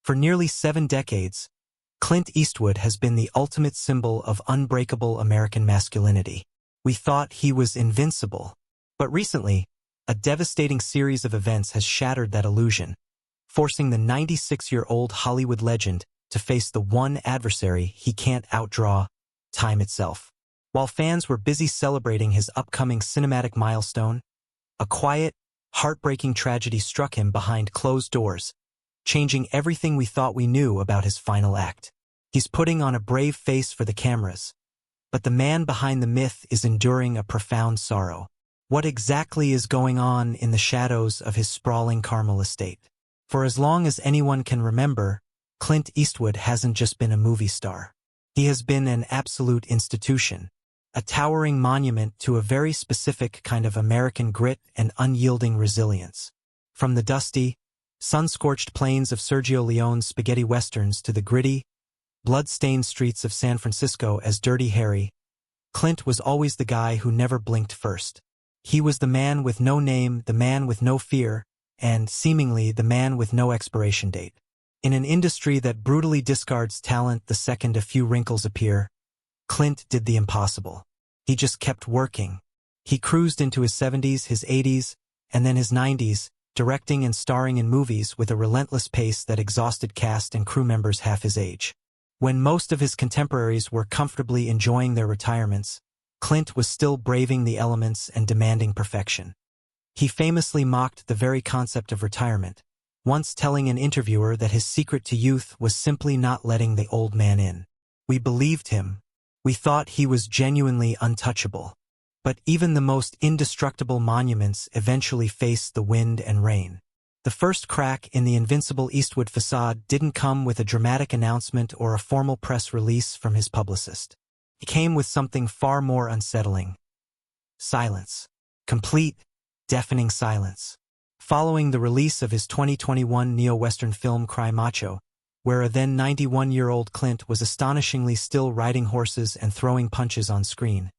For nearly 7 decades, Clint Eastwood has been the ultimate symbol of unbreakable American masculinity. We thought he was invincible. But recently, a devastating series of events has shattered that illusion, forcing the 96-year-old Hollywood legend to face the one adversary he can't outdraw: time itself. While fans were busy celebrating his upcoming cinematic milestone, a quiet, heartbreaking tragedy struck him behind closed doors, changing everything we thought we knew about his final act. He's putting on a brave face for the cameras, but the man behind the myth is enduring a profound sorrow. What exactly is going on in the shadows of his sprawling Carmel estate? For as long as anyone can remember, Clint Eastwood hasn't just been a movie star. He has been an absolute institution, a towering monument to a very specific kind of American grit and unyielding resilience. From the dusty, sun-scorched plains of Sergio Leone's spaghetti westerns to the gritty, blood-stained streets of San Francisco as Dirty Harry, Clint was always the guy who never blinked first. He was the man with no name, the man with no fear, and, seemingly, the man with no expiration date. In an industry that brutally discards talent the second a few wrinkles appear, Clint did the impossible. He just kept working. He cruised into his 70s, his 80s, and then his 90s, directing and starring in movies with a relentless pace that exhausted cast and crew members half his age. When most of his contemporaries were comfortably enjoying their retirements, Clint was still braving the elements and demanding perfection. He famously mocked the very concept of retirement, once telling an interviewer that his secret to youth was simply not letting the old man in. We believed him. We thought he was genuinely untouchable. But even the most indestructible monuments eventually faced the wind and rain. The first crack in the invincible Eastwood facade didn't come with a dramatic announcement or a formal press release from his publicist. It came with something far more unsettling. Silence. Complete, deafening silence. Following the release of his 2021 neo-Western film Cry Macho, where a then 91-year-old Clint was astonishingly still riding horses and throwing punches on screen,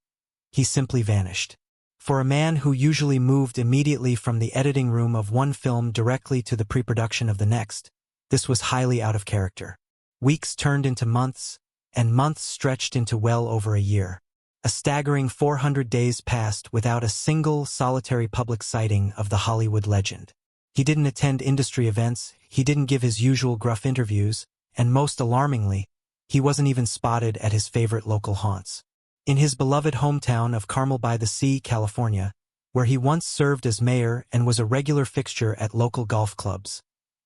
he simply vanished. For a man who usually moved immediately from the editing room of one film directly to the pre-production of the next, this was highly out of character. Weeks turned into months, and months stretched into well over a year. A staggering 400 days passed without a single solitary public sighting of the Hollywood legend. He didn't attend industry events, he didn't give his usual gruff interviews, and most alarmingly, he wasn't even spotted at his favorite local haunts. In his beloved hometown of Carmel-by-the-Sea, California, where he once served as mayor and was a regular fixture at local golf clubs,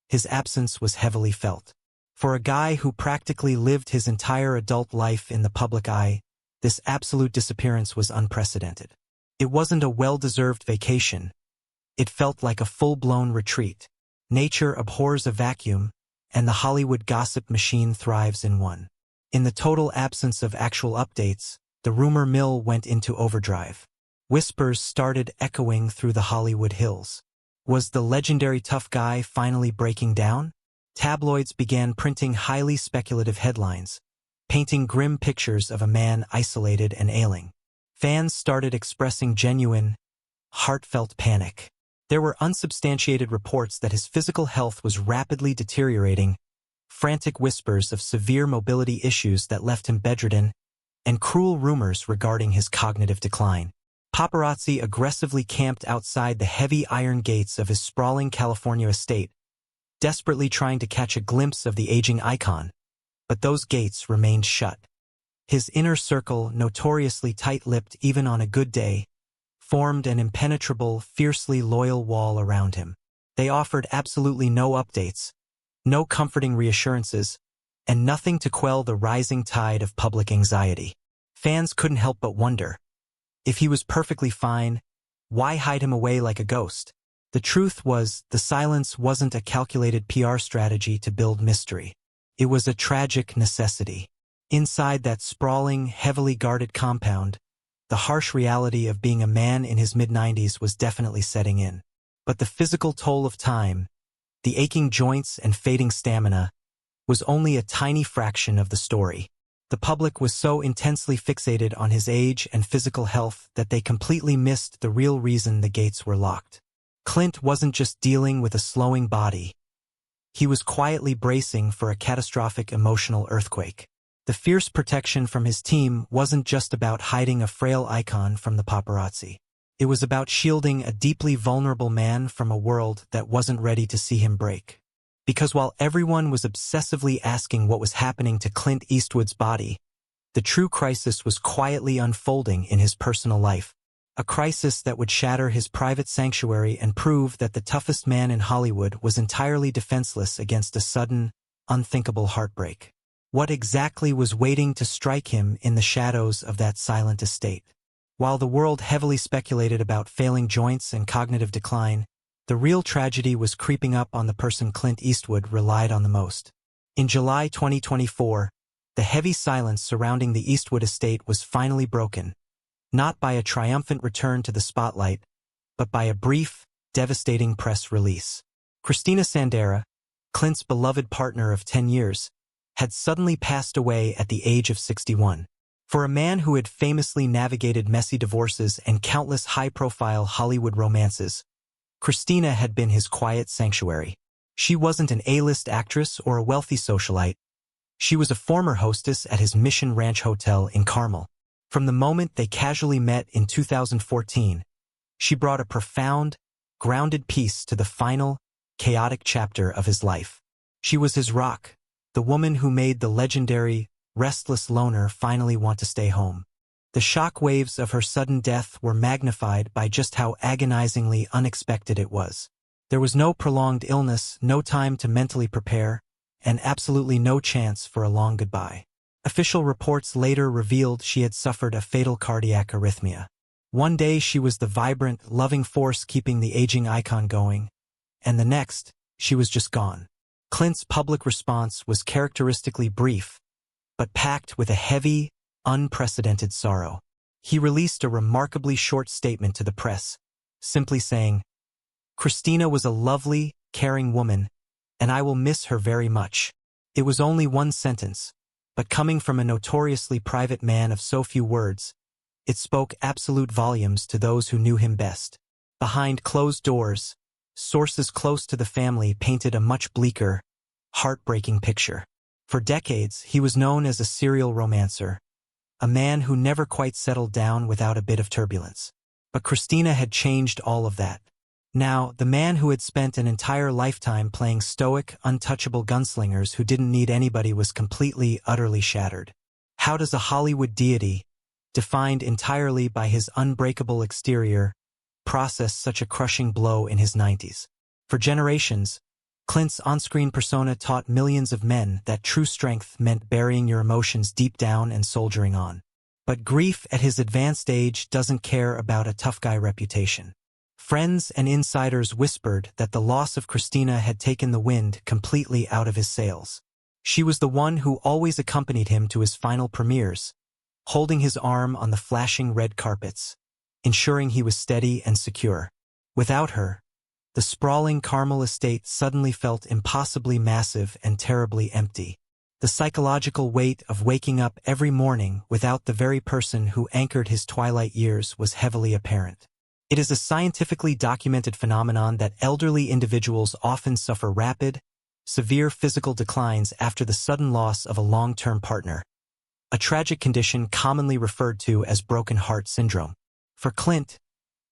his absence was heavily felt. For a guy who practically lived his entire adult life in the public eye, this absolute disappearance was unprecedented. It wasn't a well-deserved vacation. It felt like a full-blown retreat. Nature abhors a vacuum, and the Hollywood gossip machine thrives in one. In the total absence of actual updates, the rumor mill went into overdrive. Whispers started echoing through the Hollywood hills. Was the legendary tough guy finally breaking down? Tabloids began printing highly speculative headlines, painting grim pictures of a man isolated and ailing. Fans started expressing genuine, heartfelt panic. There were unsubstantiated reports that his physical health was rapidly deteriorating, frantic whispers of severe mobility issues that left him bedridden, and cruel rumors regarding his cognitive decline. Paparazzi aggressively camped outside the heavy iron gates of his sprawling California estate, desperately trying to catch a glimpse of the aging icon, but those gates remained shut. His inner circle, notoriously tight-lipped even on a good day, formed an impenetrable, fiercely loyal wall around him. They offered absolutely no updates, no comforting reassurances, and nothing to quell the rising tide of public anxiety. Fans couldn't help but wonder, if he was perfectly fine, why hide him away like a ghost? The truth was, the silence wasn't a calculated PR strategy to build mystery. It was a tragic necessity. Inside that sprawling, heavily guarded compound, the harsh reality of being a man in his mid-90s was definitely setting in. But the physical toll of time, the aching joints and fading stamina, was only a tiny fraction of the story. The public was so intensely fixated on his age and physical health that they completely missed the real reason the gates were locked. Clint wasn't just dealing with a slowing body. He was quietly bracing for a catastrophic emotional earthquake. The fierce protection from his team wasn't just about hiding a frail icon from the paparazzi. It was about shielding a deeply vulnerable man from a world that wasn't ready to see him break. Because while everyone was obsessively asking what was happening to Clint Eastwood's body, the true crisis was quietly unfolding in his personal life. A crisis that would shatter his private sanctuary and prove that the toughest man in Hollywood was entirely defenseless against a sudden, unthinkable heartbreak. What exactly was waiting to strike him in the shadows of that silent estate? While the world heavily speculated about failing joints and cognitive decline, the real tragedy was creeping up on the person Clint Eastwood relied on the most. In July 2024, the heavy silence surrounding the Eastwood estate was finally broken, not by a triumphant return to the spotlight, but by a brief, devastating press release. Christina Sandera, Clint's beloved partner of 10 years, had suddenly passed away at the age of 61. For a man who had famously navigated messy divorces and countless high-profile Hollywood romances, Christina had been his quiet sanctuary. She wasn't an A-list actress or a wealthy socialite. She was a former hostess at his Mission Ranch Hotel in Carmel. From the moment they casually met in 2014, she brought a profound, grounded peace to the final, chaotic chapter of his life. She was his rock, the woman who made the legendary, restless loner finally want to stay home. The shock waves of her sudden death were magnified by just how agonizingly unexpected it was. There was no prolonged illness, no time to mentally prepare, and absolutely no chance for a long goodbye. Official reports later revealed she had suffered a fatal cardiac arrhythmia. One day she was the vibrant, loving force keeping the aging icon going, and the next, she was just gone. Clint's public response was characteristically brief, but packed with a heavy, unprecedented sorrow. He released a remarkably short statement to the press, simply saying, "Christina was a lovely, caring woman, and I will miss her very much." It was only one sentence, but coming from a notoriously private man of so few words, it spoke absolute volumes to those who knew him best. Behind closed doors, sources close to the family painted a much bleaker, heartbreaking picture. For decades, he was known as a serial romancer, a man who never quite settled down without a bit of turbulence. But Christina had changed all of that. Now, the man who had spent an entire lifetime playing stoic, untouchable gunslingers who didn't need anybody was completely, utterly shattered. How does a Hollywood deity, defined entirely by his unbreakable exterior, process such a crushing blow in his 90s? For generations, Clint's on-screen persona taught millions of men that true strength meant burying your emotions deep down and soldiering on. But grief at his advanced age doesn't care about a tough guy reputation. Friends and insiders whispered that the loss of Christina had taken the wind completely out of his sails. She was the one who always accompanied him to his final premieres, holding his arm on the flashing red carpets, ensuring he was steady and secure. Without her, the sprawling Carmel estate suddenly felt impossibly massive and terribly empty. The psychological weight of waking up every morning without the very person who anchored his twilight years was heavily apparent. It is a scientifically documented phenomenon that elderly individuals often suffer rapid, severe physical declines after the sudden loss of a long-term partner, a tragic condition commonly referred to as broken heart syndrome. For Clint,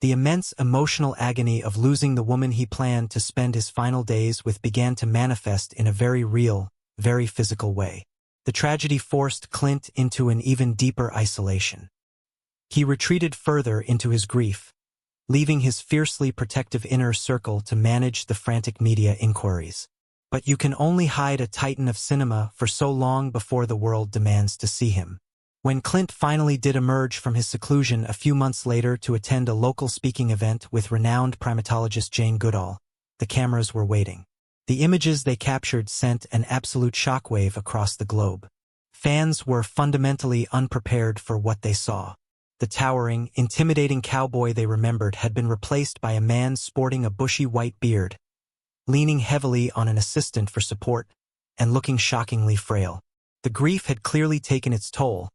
the immense emotional agony of losing the woman he planned to spend his final days with began to manifest in a very real, very physical way. The tragedy forced Clint into an even deeper isolation. He retreated further into his grief, leaving his fiercely protective inner circle to manage the frantic media inquiries. But you can only hide a titan of cinema for so long before the world demands to see him. When Clint finally did emerge from his seclusion a few months later to attend a local speaking event with renowned primatologist Jane Goodall, the cameras were waiting. The images they captured sent an absolute shockwave across the globe. Fans were fundamentally unprepared for what they saw. The towering, intimidating cowboy they remembered had been replaced by a man sporting a bushy white beard, leaning heavily on an assistant for support, and looking shockingly frail. The grief had clearly taken its toll,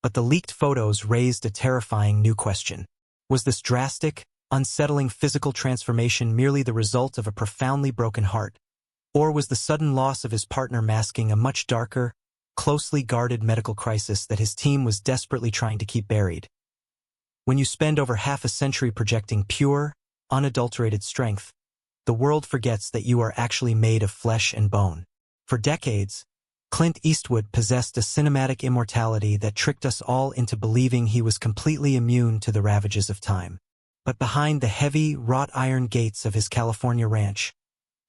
but the leaked photos raised a terrifying new question. Was this drastic, unsettling physical transformation merely the result of a profoundly broken heart, Or was the sudden loss of his partner masking a much darker, closely guarded medical crisis that his team was desperately trying to keep buried? When you spend over half a century projecting pure, unadulterated strength, the world forgets that you are actually made of flesh and bone. For decades, Clint Eastwood possessed a cinematic immortality that tricked us all into believing he was completely immune to the ravages of time. But behind the heavy, wrought-iron gates of his California ranch,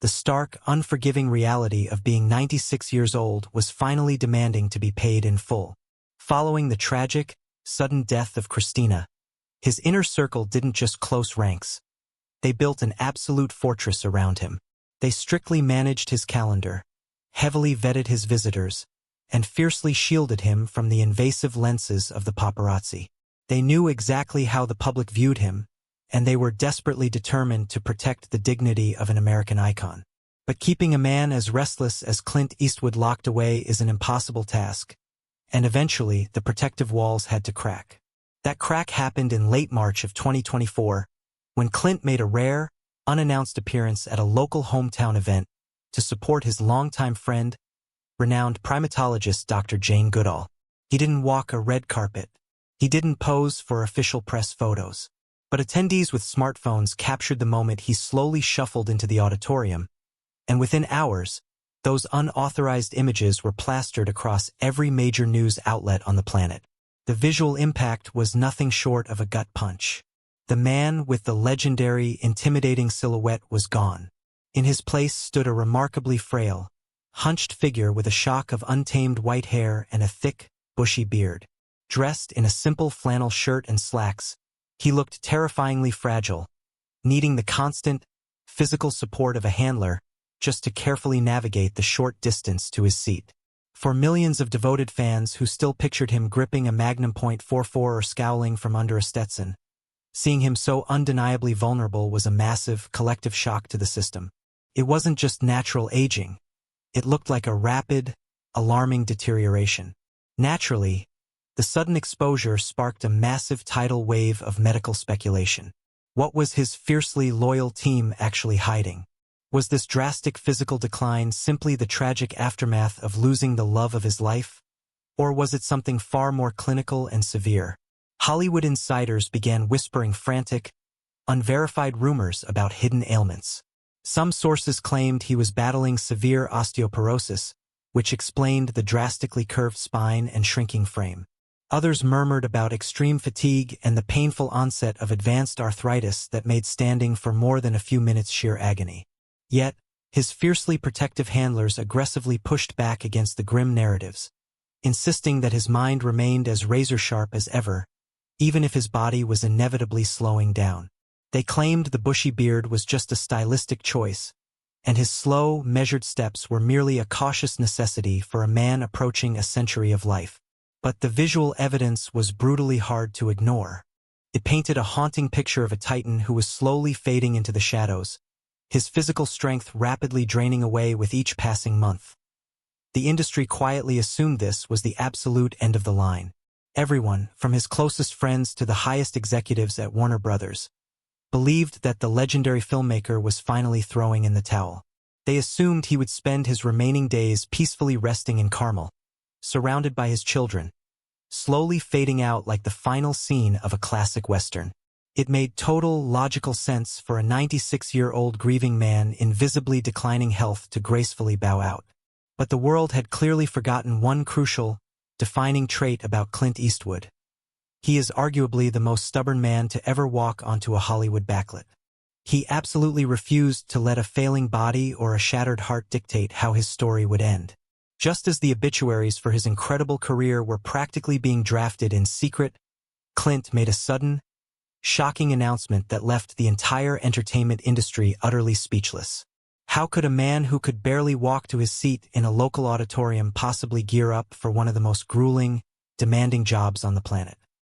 the stark, unforgiving reality of being 96 years old was finally demanding to be paid in full. Following the tragic, sudden death of Christina, his inner circle didn't just close ranks. They built an absolute fortress around him. They strictly managed his calendar, heavily vetted his visitors, and fiercely shielded him from the invasive lenses of the paparazzi. They knew exactly how the public viewed him, and they were desperately determined to protect the dignity of an American icon. But keeping a man as restless as Clint Eastwood locked away is an impossible task, and eventually the protective walls had to crack. That crack happened in late March of 2024, when Clint made a rare, unannounced appearance at a local hometown event to support his longtime friend, renowned primatologist Dr. Jane Goodall. He didn't walk a red carpet. He didn't pose for official press photos. But attendees with smartphones captured the moment he slowly shuffled into the auditorium, and within hours, those unauthorized images were plastered across every major news outlet on the planet. The visual impact was nothing short of a gut punch. The man with the legendary, intimidating silhouette was gone. In his place stood a remarkably frail, hunched figure with a shock of untamed white hair and a thick, bushy beard. Dressed in a simple flannel shirt and slacks, he looked terrifyingly fragile, needing the constant, physical support of a handler just to carefully navigate the short distance to his seat. For millions of devoted fans who still pictured him gripping a Magnum .44 or scowling from under a Stetson, seeing him so undeniably vulnerable was a massive, collective shock to the system. It wasn't just natural aging. It looked like a rapid, alarming deterioration. Naturally, the sudden exposure sparked a massive tidal wave of medical speculation. What was his fiercely loyal team actually hiding? Was this drastic physical decline simply the tragic aftermath of losing the love of his life? Or was it something far more clinical and severe? Hollywood insiders began whispering frantic, unverified rumors about hidden ailments. Some sources claimed he was battling severe osteoporosis, which explained the drastically curved spine and shrinking frame. Others murmured about extreme fatigue and the painful onset of advanced arthritis that made standing for more than a few minutes sheer agony. Yet, his fiercely protective handlers aggressively pushed back against the grim narratives, insisting that his mind remained as razor-sharp as ever, even if his body was inevitably slowing down. They claimed the bushy beard was just a stylistic choice, and his slow, measured steps were merely a cautious necessity for a man approaching a century of life. But the visual evidence was brutally hard to ignore. It painted a haunting picture of a titan who was slowly fading into the shadows, his physical strength rapidly draining away with each passing month. The industry quietly assumed this was the absolute end of the line. Everyone, from his closest friends to the highest executives at Warner Brothers, believed that the legendary filmmaker was finally throwing in the towel. They assumed he would spend his remaining days peacefully resting in Carmel, surrounded by his children, slowly fading out like the final scene of a classic Western. It made total, logical sense for a 96-year-old grieving man in visibly declining health to gracefully bow out. But the world had clearly forgotten one crucial, defining trait about Clint Eastwood. He is arguably the most stubborn man to ever walk onto a Hollywood backlit. He absolutely refused to let a failing body or a shattered heart dictate how his story would end. Just as the obituaries for his incredible career were practically being drafted in secret, Clint made a sudden, shocking announcement that left the entire entertainment industry utterly speechless. How could a man who could barely walk to his seat in a local auditorium possibly gear up for one of the most grueling, demanding jobs on the planet?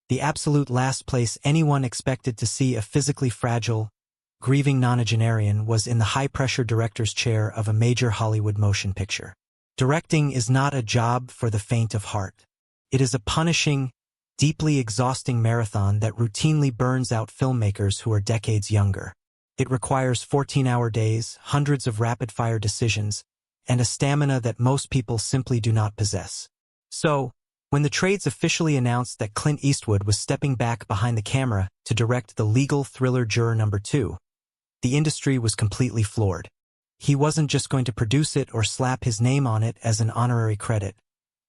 The absolute last place anyone expected to see a physically fragile, grieving nonagenarian was in the high-pressure director's chair of a major Hollywood motion picture. Directing is not a job for the faint of heart. It is a punishing, deeply exhausting marathon that routinely burns out filmmakers who are decades younger. It requires 14-hour days, hundreds of rapid-fire decisions, and a stamina that most people simply do not possess. So, when the trades officially announced that Clint Eastwood was stepping back behind the camera to direct the legal thriller Juror Number 2, the industry was completely floored. He wasn't just going to produce it or slap his name on it as an honorary credit.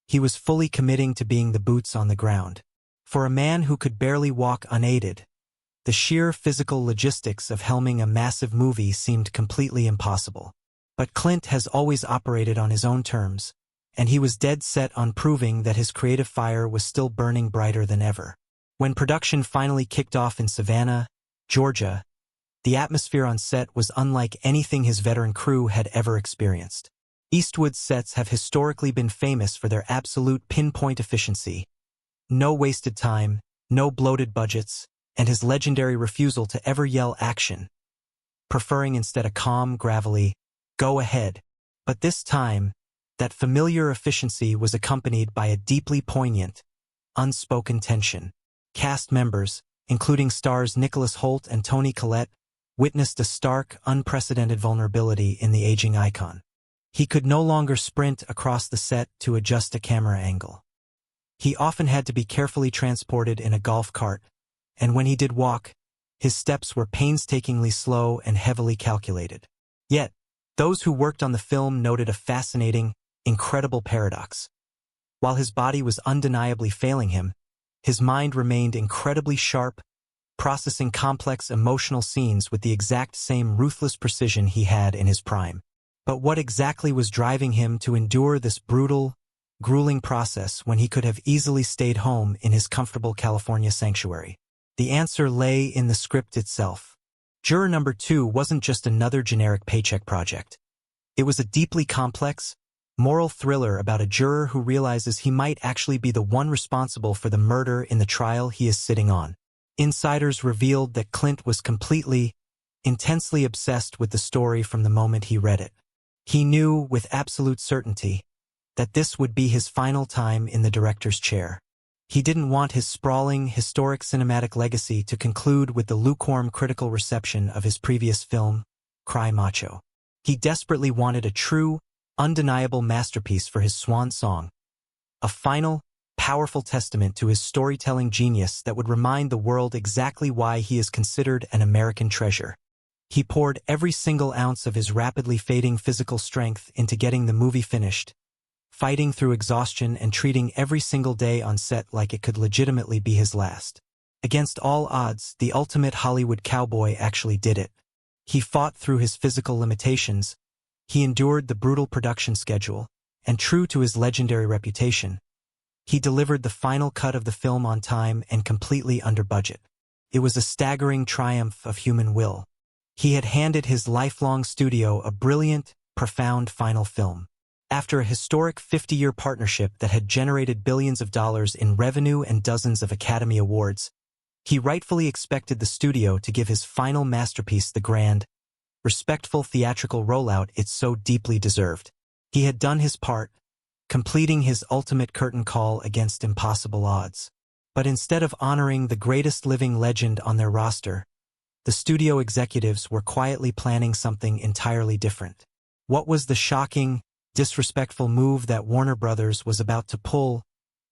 He was fully committing to being the boots on the ground. For a man who could barely walk unaided, the sheer physical logistics of helming a massive movie seemed completely impossible. But Clint has always operated on his own terms, and he was dead set on proving that his creative fire was still burning brighter than ever. When production finally kicked off in Savannah, Georgia, the atmosphere on set was unlike anything his veteran crew had ever experienced. Eastwood's sets have historically been famous for their absolute pinpoint efficiency. No wasted time, no bloated budgets, and his legendary refusal to ever yell action, preferring instead a calm, gravelly, "Go ahead." But this time, that familiar efficiency was accompanied by a deeply poignant, unspoken tension. Cast members, including stars Nicholas Hoult and Toni Collette, witnessed a stark, unprecedented vulnerability in the aging icon. He could no longer sprint across the set to adjust a camera angle. He often had to be carefully transported in a golf cart, and when he did walk, his steps were painstakingly slow and heavily calculated. Yet, those who worked on the film noted a fascinating, incredible paradox. While his body was undeniably failing him, his mind remained incredibly sharp, processing complex emotional scenes with the exact same ruthless precision he had in his prime. But what exactly was driving him to endure this brutal, grueling process when he could have easily stayed home in his comfortable California sanctuary? The answer lay in the script itself. Juror Number 2 wasn't just another generic paycheck project. It was a deeply complex, moral thriller about a juror who realizes he might actually be the one responsible for the murder in the trial he is sitting on. Insiders revealed that Clint was completely, intensely obsessed with the story from the moment he read it. He knew, with absolute certainty, that this would be his final time in the director's chair. He didn't want his sprawling, historic cinematic legacy to conclude with the lukewarm critical reception of his previous film, Cry Macho. He desperately wanted a true, undeniable masterpiece for his swan song, a final, powerful testament to his storytelling genius that would remind the world exactly why he is considered an American treasure. He poured every single ounce of his rapidly fading physical strength into getting the movie finished, fighting through exhaustion and treating every single day on set like it could legitimately be his last. Against all odds, the ultimate Hollywood cowboy actually did it. He fought through his physical limitations, he endured the brutal production schedule, and true to his legendary reputation, he delivered the final cut of the film on time and completely under budget. It was a staggering triumph of human will. He had handed his lifelong studio a brilliant, profound final film. After a historic 50-year partnership that had generated billions of dollars in revenue and dozens of Academy Awards, he rightfully expected the studio to give his final masterpiece the grand, respectful theatrical rollout it so deeply deserved. He had done his part, completing his ultimate curtain call against impossible odds. But instead of honoring the greatest living legend on their roster, the studio executives were quietly planning something entirely different. What was the shocking, disrespectful move that Warner Brothers was about to pull,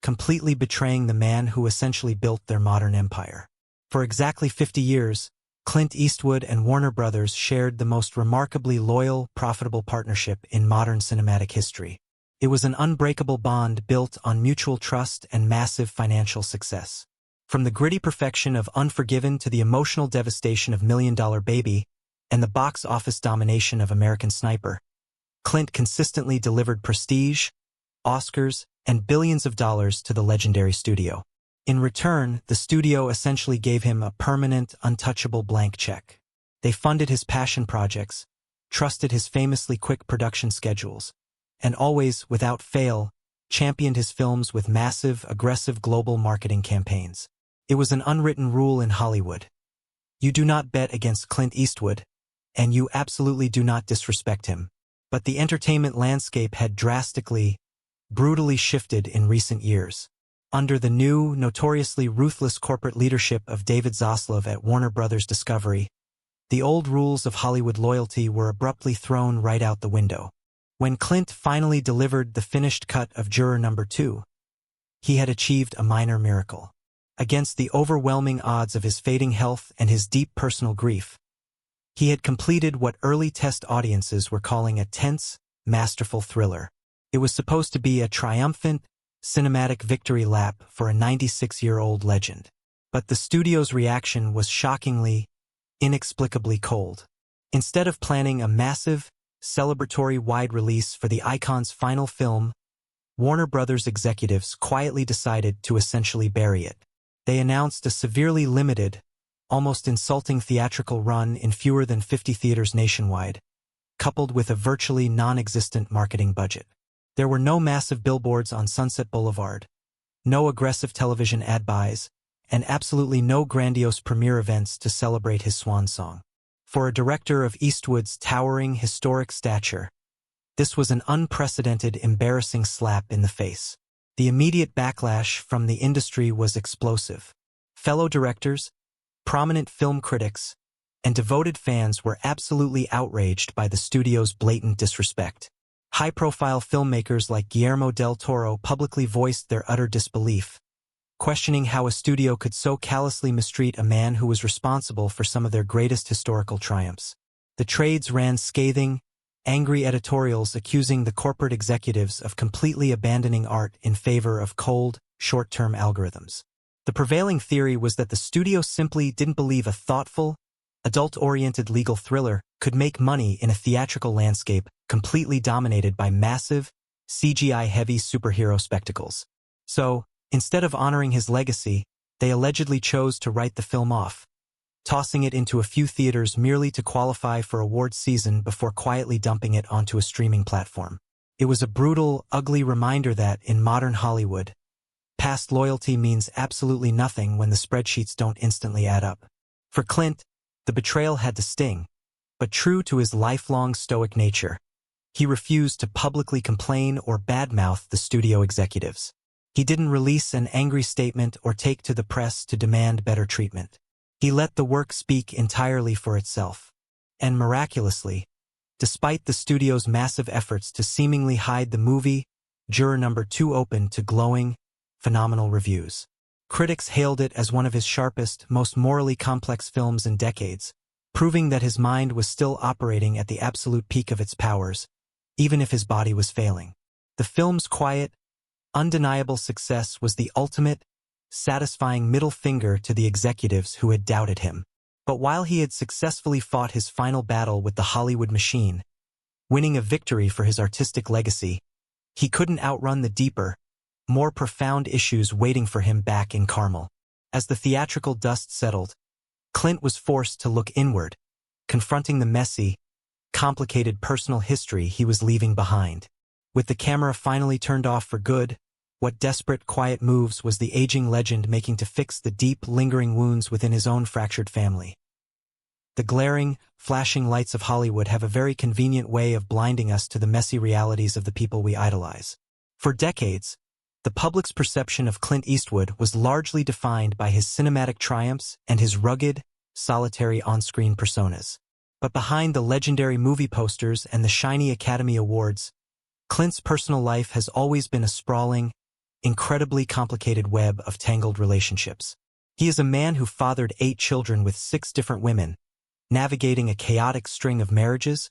completely betraying the man who essentially built their modern empire? For exactly 50 years, Clint Eastwood and Warner Brothers shared the most remarkably loyal, profitable partnership in modern cinematic history. It was an unbreakable bond built on mutual trust and massive financial success. From the gritty perfection of Unforgiven to the emotional devastation of $1 Million Baby and the box office domination of American Sniper, Clint consistently delivered prestige, Oscars, and billions of dollars to the legendary studio. In return, the studio essentially gave him a permanent, untouchable blank check. They funded his passion projects, trusted his famously quick production schedules, and always, without fail, championed his films with massive, aggressive global marketing campaigns. It was an unwritten rule in Hollywood. You do not bet against Clint Eastwood, and you absolutely do not disrespect him. But the entertainment landscape had drastically, brutally shifted in recent years. Under the new, notoriously ruthless corporate leadership of David Zaslav at Warner Brothers Discovery, The old rules of Hollywood loyalty were abruptly thrown right out the window. When Clint finally delivered the finished cut of Juror Number 2, he had achieved a minor miracle. Against the overwhelming odds of his fading health and his deep personal grief, he had completed what early test audiences were calling a tense, masterful thriller. It was supposed to be a triumphant, cinematic victory lap for a 96-year-old legend. But the studio's reaction was shockingly, inexplicably cold. Instead of planning a massive, celebratory wide release for the icon's final film, Warner Brothers executives quietly decided to essentially bury it. They announced a severely limited, almost insulting theatrical run in fewer than 50 theaters nationwide, coupled with a virtually non-existent marketing budget. There were no massive billboards on Sunset Boulevard, no aggressive television ad buys, and absolutely no grandiose premiere events to celebrate his swan song. For a director of Eastwood's towering historic stature, this was an unprecedented, embarrassing slap in the face. The immediate backlash from the industry was explosive. Fellow directors, prominent film critics, and devoted fans were absolutely outraged by the studio's blatant disrespect. High-profile filmmakers like Guillermo del Toro publicly voiced their utter disbelief, questioning how a studio could so callously mistreat a man who was responsible for some of their greatest historical triumphs. The trades ran scathing, angry editorials accusing the corporate executives of completely abandoning art in favor of cold, short-term algorithms. The prevailing theory was that the studio simply didn't believe a thoughtful, adult-oriented legal thriller could make money in a theatrical landscape completely dominated by massive, CGI-heavy superhero spectacles. So, instead of honoring his legacy, they allegedly chose to write the film off, tossing it into a few theaters merely to qualify for awards season before quietly dumping it onto a streaming platform. It was a brutal, ugly reminder that, in modern Hollywood, past loyalty means absolutely nothing when the spreadsheets don't instantly add up. For Clint, the betrayal had to sting, but true to his lifelong stoic nature, he refused to publicly complain or badmouth the studio executives. He didn't release an angry statement or take to the press to demand better treatment. He let the work speak entirely for itself. And miraculously, despite the studio's massive efforts to seemingly hide the movie, Juror Number 2 opened to glowing, phenomenal reviews. Critics hailed it as one of his sharpest, most morally complex films in decades, proving that his mind was still operating at the absolute peak of its powers, even if his body was failing. The film's quiet, undeniable success was the ultimate, satisfying middle finger to the executives who had doubted him. But while he had successfully fought his final battle with the Hollywood machine, winning a victory for his artistic legacy, he couldn't outrun the deeper, more profound issues waiting for him back in Carmel. As the theatrical dust settled, Clint was forced to look inward, confronting the messy, complicated personal history he was leaving behind. With the camera finally turned off for good, what desperate, quiet moves was the aging legend making to fix the deep, lingering wounds within his own fractured family? The glaring, flashing lights of Hollywood have a very convenient way of blinding us to the messy realities of the people we idolize. For decades, the public's perception of Clint Eastwood was largely defined by his cinematic triumphs and his rugged, solitary on-screen personas. But behind the legendary movie posters and the shiny Academy Awards, Clint's personal life has always been a sprawling, incredibly complicated web of tangled relationships. He is a man who fathered 8 children with 6 different women, navigating a chaotic string of marriages,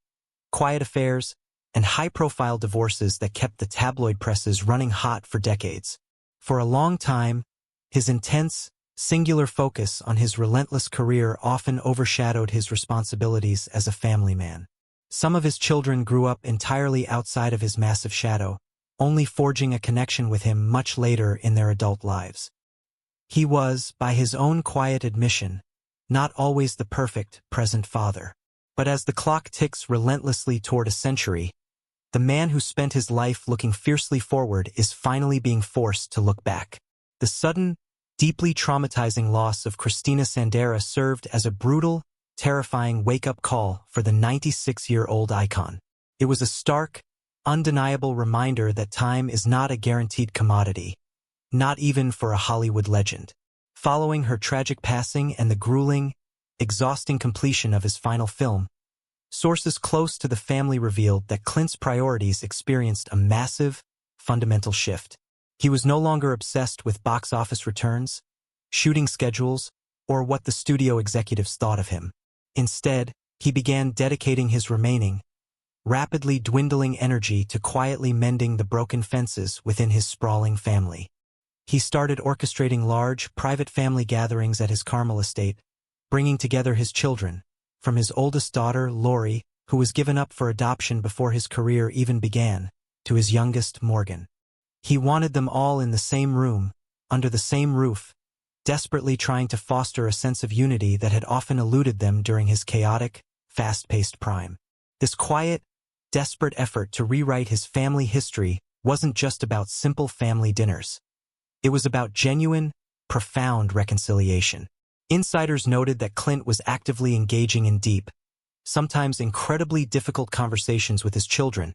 quiet affairs, and high-profile divorces that kept the tabloid presses running hot for decades. For a long time, his intense, singular focus on his relentless career often overshadowed his responsibilities as a family man. Some of his children grew up entirely outside of his massive shadow, only forging a connection with him much later in their adult lives. He was, by his own quiet admission, not always the perfect present father. But as the clock ticks relentlessly toward a century, the man who spent his life looking fiercely forward is finally being forced to look back. The sudden, deeply traumatizing loss of Christina Sandera served as a brutal, terrifying wake-up call for the 96-year-old icon. It was a stark, undeniable reminder that time is not a guaranteed commodity, not even for a Hollywood legend. Following her tragic passing and the grueling, exhausting completion of his final film, sources close to the family revealed that Clint's priorities experienced a massive, fundamental shift. He was no longer obsessed with box office returns, shooting schedules, or what the studio executives thought of him. Instead, he began dedicating his remaining, rapidly dwindling energy to quietly mending the broken fences within his sprawling family. He started orchestrating large, private family gatherings at his Carmel estate, bringing together his children, from his oldest daughter, Lori, who was given up for adoption before his career even began, to his youngest, Morgan. He wanted them all in the same room, under the same roof, desperately trying to foster a sense of unity that had often eluded them during his chaotic, fast-paced prime. This quiet, desperate effort to rewrite his family history wasn't just about simple family dinners. It was about genuine, profound reconciliation. Insiders noted that Clint was actively engaging in deep, sometimes incredibly difficult conversations with his children,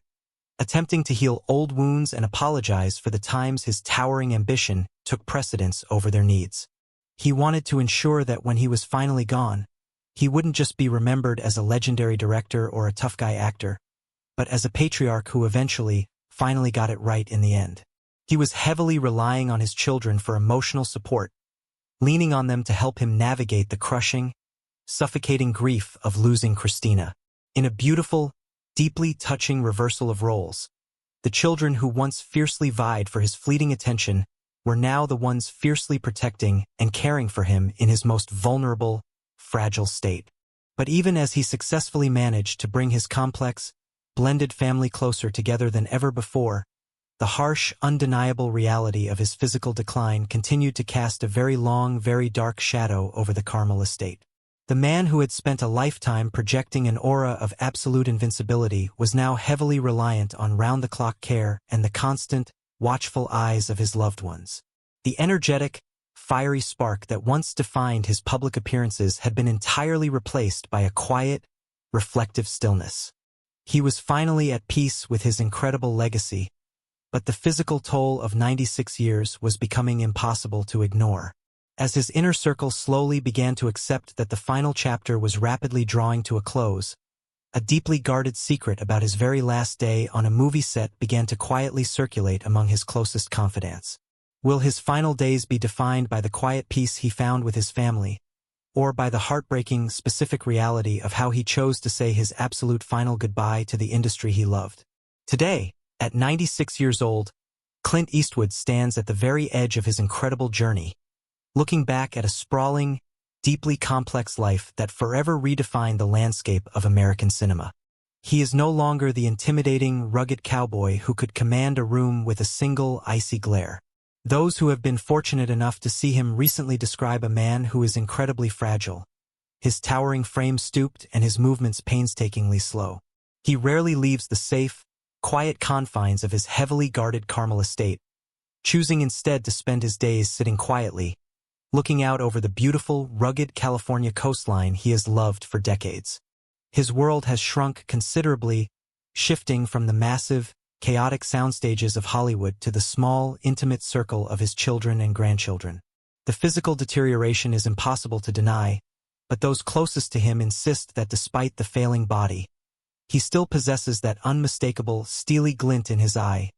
attempting to heal old wounds and apologize for the times his towering ambition took precedence over their needs. He wanted to ensure that when he was finally gone, he wouldn't just be remembered as a legendary director or a tough guy actor, but as a patriarch who finally got it right in the end. He was heavily relying on his children for emotional support, leaning on them to help him navigate the crushing, suffocating grief of losing Christina. In a beautiful, deeply touching reversal of roles, the children who once fiercely vied for his fleeting attention were now the ones fiercely protecting and caring for him in his most vulnerable, fragile state. But even as he successfully managed to bring his complex, blended family closer together than ever before, the harsh, undeniable reality of his physical decline continued to cast a very long, very dark shadow over the Carmel estate. The man who had spent a lifetime projecting an aura of absolute invincibility was now heavily reliant on round-the-clock care and the constant, watchful eyes of his loved ones. The energetic, fiery spark that once defined his public appearances had been entirely replaced by a quiet, reflective stillness. He was finally at peace with his incredible legacy, but the physical toll of 96 years was becoming impossible to ignore. As his inner circle slowly began to accept that the final chapter was rapidly drawing to a close, a deeply guarded secret about his very last day on a movie set began to quietly circulate among his closest confidants. Will his final days be defined by the quiet peace he found with his family, or by the heartbreaking, specific reality of how he chose to say his absolute final goodbye to the industry he loved? Today, at 96 years old, Clint Eastwood stands at the very edge of his incredible journey, looking back at a sprawling, deeply complex life that forever redefined the landscape of American cinema. He is no longer the intimidating, rugged cowboy who could command a room with a single, icy glare. Those who have been fortunate enough to see him recently describe a man who is incredibly fragile, his towering frame stooped and his movements painstakingly slow. He rarely leaves the safe, quiet confines of his heavily guarded Carmel estate, choosing instead to spend his days sitting quietly, looking out over the beautiful, rugged California coastline he has loved for decades. His world has shrunk considerably, shifting from the massive, chaotic soundstages of Hollywood to the small, intimate circle of his children and grandchildren. The physical deterioration is impossible to deny, but those closest to him insist that despite the failing body, he still possesses that unmistakable, steely glint in his eye,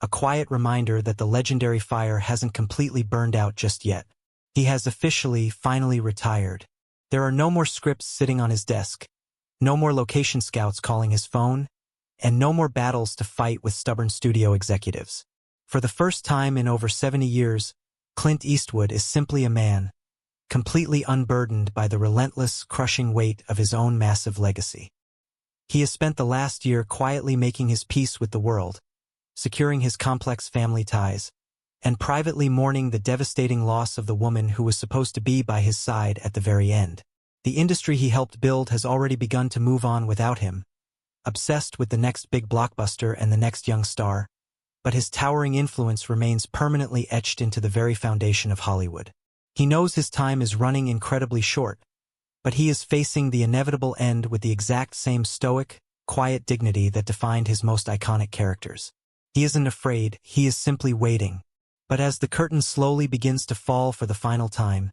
a quiet reminder that the legendary fire hasn't completely burned out just yet. He has finally retired. There are no more scripts sitting on his desk, no more location scouts calling his phone, and no more battles to fight with stubborn studio executives. For the first time in over 70 years, Clint Eastwood is simply a man, completely unburdened by the relentless, crushing weight of his own massive legacy. He has spent the last year quietly making his peace with the world, securing his complex family ties, and privately mourning the devastating loss of the woman who was supposed to be by his side at the very end. The industry he helped build has already begun to move on without him, obsessed with the next big blockbuster and the next young star, but his towering influence remains permanently etched into the very foundation of Hollywood. He knows his time is running incredibly short, but he is facing the inevitable end with the exact same stoic, quiet dignity that defined his most iconic characters. He isn't afraid, he is simply waiting. But as the curtain slowly begins to fall for the final time,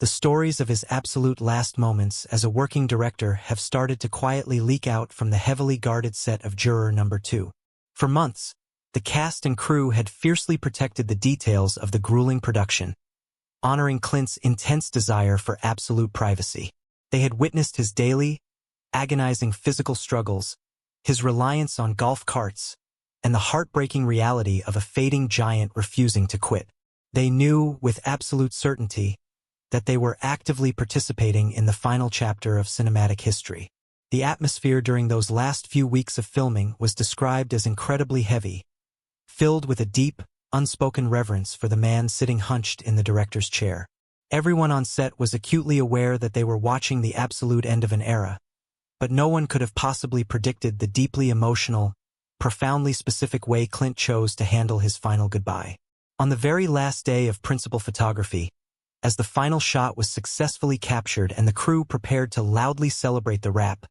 The stories of his absolute last moments as a working director have started to quietly leak out from the heavily guarded set of Juror Number 2. For months, the cast and crew had fiercely protected the details of the grueling production, honoring Clint's intense desire for absolute privacy. They had witnessed his daily, agonizing physical struggles, his reliance on golf carts, and the heartbreaking reality of a fading giant refusing to quit. They knew, with absolute certainty, that they were actively participating in the final chapter of cinematic history. The atmosphere during those last few weeks of filming was described as incredibly heavy, filled with a deep, unspoken reverence for the man sitting hunched in the director's chair. Everyone on set was acutely aware that they were watching the absolute end of an era, but no one could have possibly predicted the deeply emotional, profoundly specific way Clint chose to handle his final goodbye. On the very last day of principal photography, as the final shot was successfully captured and the crew prepared to loudly celebrate the wrap,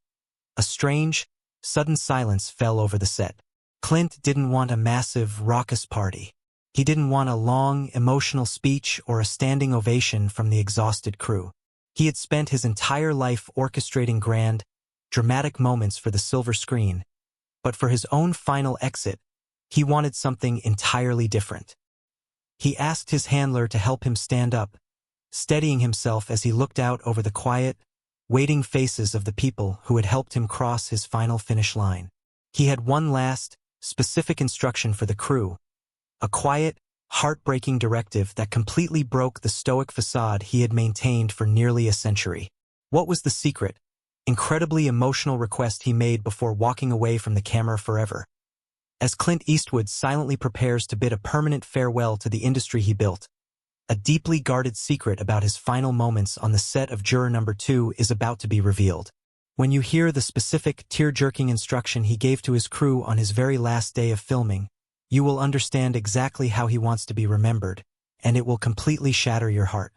a strange, sudden silence fell over the set. Clint didn't want a massive, raucous party. He didn't want a long, emotional speech or a standing ovation from the exhausted crew. He had spent his entire life orchestrating grand, dramatic moments for the silver screen, but for his own final exit, he wanted something entirely different. He asked his handler to help him stand up, steadying himself as he looked out over the quiet, waiting faces of the people who had helped him cross his final finish line. He had one last, specific instruction for the crew, a quiet, heartbreaking directive that completely broke the stoic facade he had maintained for nearly a century. What was the secret, incredibly emotional request he made before walking away from the camera forever? As Clint Eastwood silently prepares to bid a permanent farewell to the industry he built, a deeply guarded secret about his final moments on the set of Juror Number 2 is about to be revealed. When you hear the specific, tear-jerking instruction he gave to his crew on his very last day of filming, you will understand exactly how he wants to be remembered, and it will completely shatter your heart.